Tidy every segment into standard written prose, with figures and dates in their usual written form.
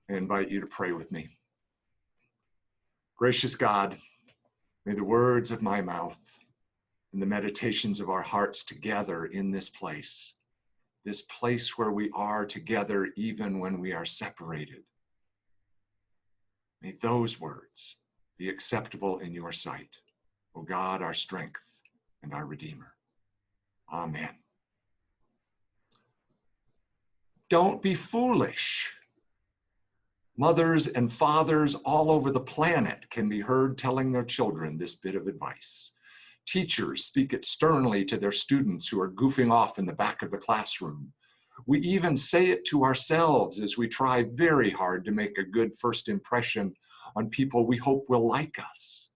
I invite you to pray with me. Gracious God, may the words of my mouth and the meditations of our hearts together in this place where we are together even when we are separated, may those words be acceptable in your sight, O God, our strength and our Redeemer. Amen. Don't be foolish. Mothers and fathers all over the planet can be heard telling their children this bit of advice. Teachers speak it sternly to their students who are goofing off in the back of the classroom. We even say it to ourselves as we try very hard to make a good first impression on people we hope will like us.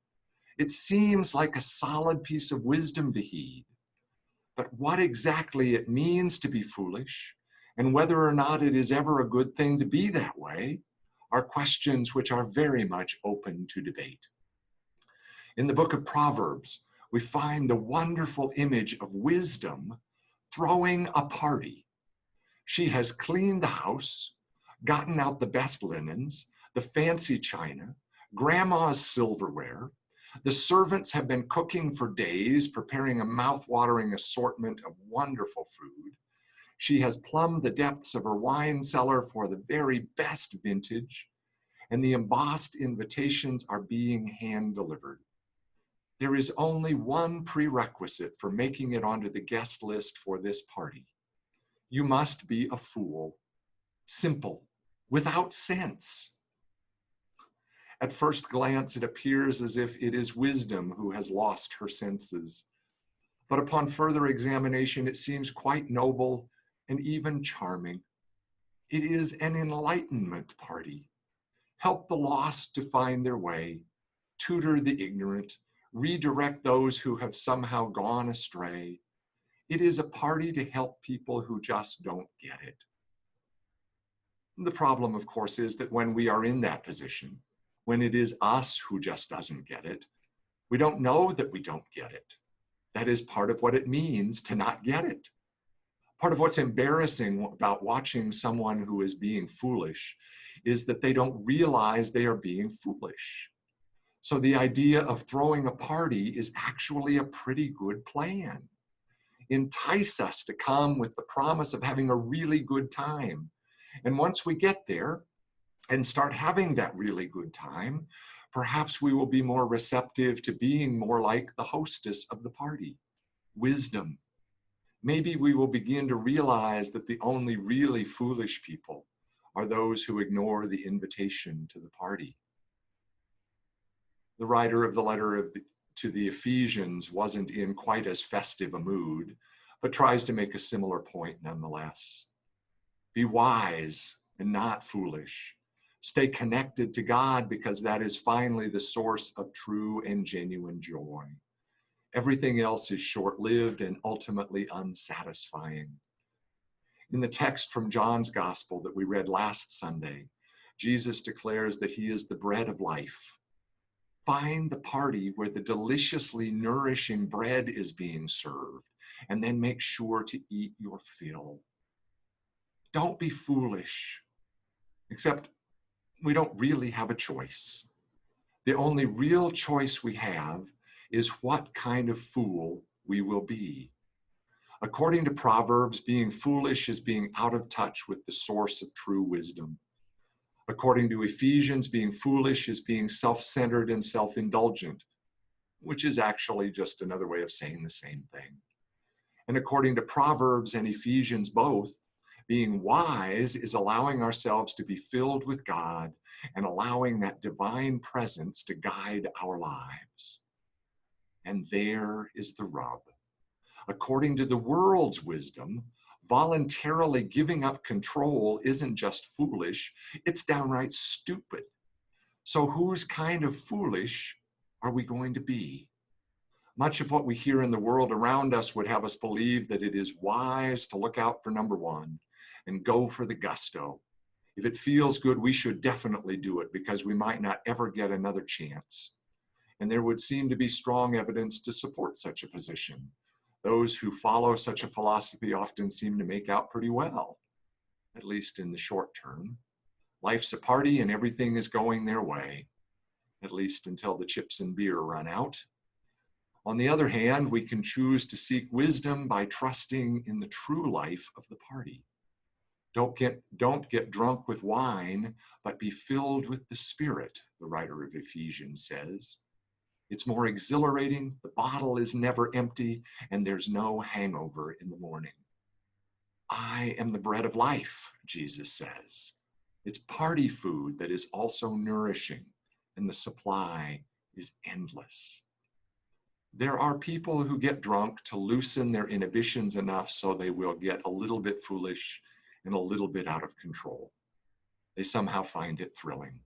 It seems like a solid piece of wisdom to heed, but what exactly it means to be foolish and whether or not it is ever a good thing to be that way are questions which are very much open to debate. In the book of Proverbs, we find the wonderful image of wisdom throwing a party. She has cleaned the house, gotten out the best linens, the fancy china, grandma's silverware. The servants have been cooking for days, preparing a mouth-watering assortment of wonderful food. She has plumbed the depths of her wine cellar for the very best vintage, and the embossed invitations are being hand-delivered. There is only one prerequisite for making it onto the guest list for this party. You must be a fool, simple, without sense. At first glance, it appears as if it is wisdom who has lost her senses. But upon further examination, it seems quite noble and even charming. It is an enlightenment party. Help the lost to find their way, tutor the ignorant, redirect those who have somehow gone astray. It is a party to help people who just don't get it. The problem, of course, is that when we are in that position, when it is us who just doesn't get it, we don't know that we don't get it. That is part of what it means to not get it. Part of what's embarrassing about watching someone who is being foolish is that they don't realize they are being foolish. So the idea of throwing a party is actually a pretty good plan. Entice us to come with the promise of having a really good time. And once we get there and start having that really good time, perhaps we will be more receptive to being more like the hostess of the party, wisdom. Maybe we will begin to realize that the only really foolish people are those who ignore the invitation to the party. The writer of the letter to the Ephesians wasn't in quite as festive a mood, but tries to make a similar point nonetheless. Be wise and not foolish. Stay connected to God because that is finally the source of true and genuine joy. Everything else is short-lived and ultimately unsatisfying. In the text from John's Gospel that we read last Sunday, Jesus declares that he is the bread of life. Find the party where the deliciously nourishing bread is being served, and then make sure to eat your fill. Don't be foolish, except we don't really have a choice. The only real choice we have is what kind of fool we will be. According to Proverbs, being foolish is being out of touch with the source of true wisdom. According to Ephesians, being foolish is being self-centered and self-indulgent, which is actually just another way of saying the same thing. And according to Proverbs and Ephesians both, being wise is allowing ourselves to be filled with God and allowing that divine presence to guide our lives. And there is the rub. According to the world's wisdom, voluntarily giving up control isn't just foolish, it's downright stupid. So whose kind of foolish are we going to be? Much of what we hear in the world around us would have us believe that it is wise to look out for number one and go for the gusto. If it feels good, we should definitely do it because we might not ever get another chance. And there would seem to be strong evidence to support such a position. Those who follow such a philosophy often seem to make out pretty well, at least in the short term. Life's a party and everything is going their way, at least until the chips and beer run out. On the other hand, we can choose to seek wisdom by trusting in the true life of the party. Don't get drunk with wine, but be filled with the Spirit, the writer of Ephesians says. It's more exhilarating, the bottle is never empty, and there's no hangover in the morning. I am the bread of life, Jesus says. It's party food that is also nourishing, and the supply is endless. There are people who get drunk to loosen their inhibitions enough so they will get a little bit foolish and a little bit out of control. They somehow find it thrilling.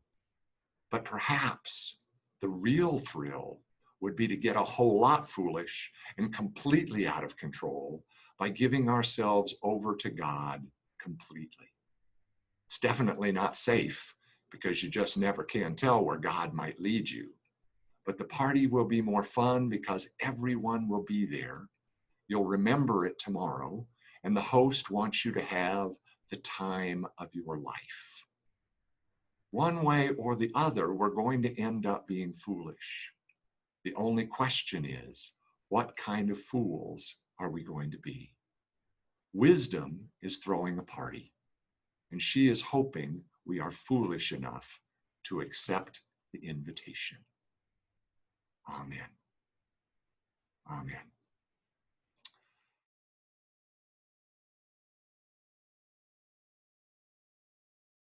But perhaps the real thrill would be to get a whole lot foolish and completely out of control by giving ourselves over to God completely. It's definitely not safe because you just never can tell where God might lead you. But the party will be more fun because everyone will be there. You'll remember it tomorrow, and the host wants you to have the time of your life. One way or the other, we're going to end up being foolish. The only question is, what kind of fools are we going to be? Wisdom is throwing a party, and she is hoping we are foolish enough to accept the invitation. Amen. Amen.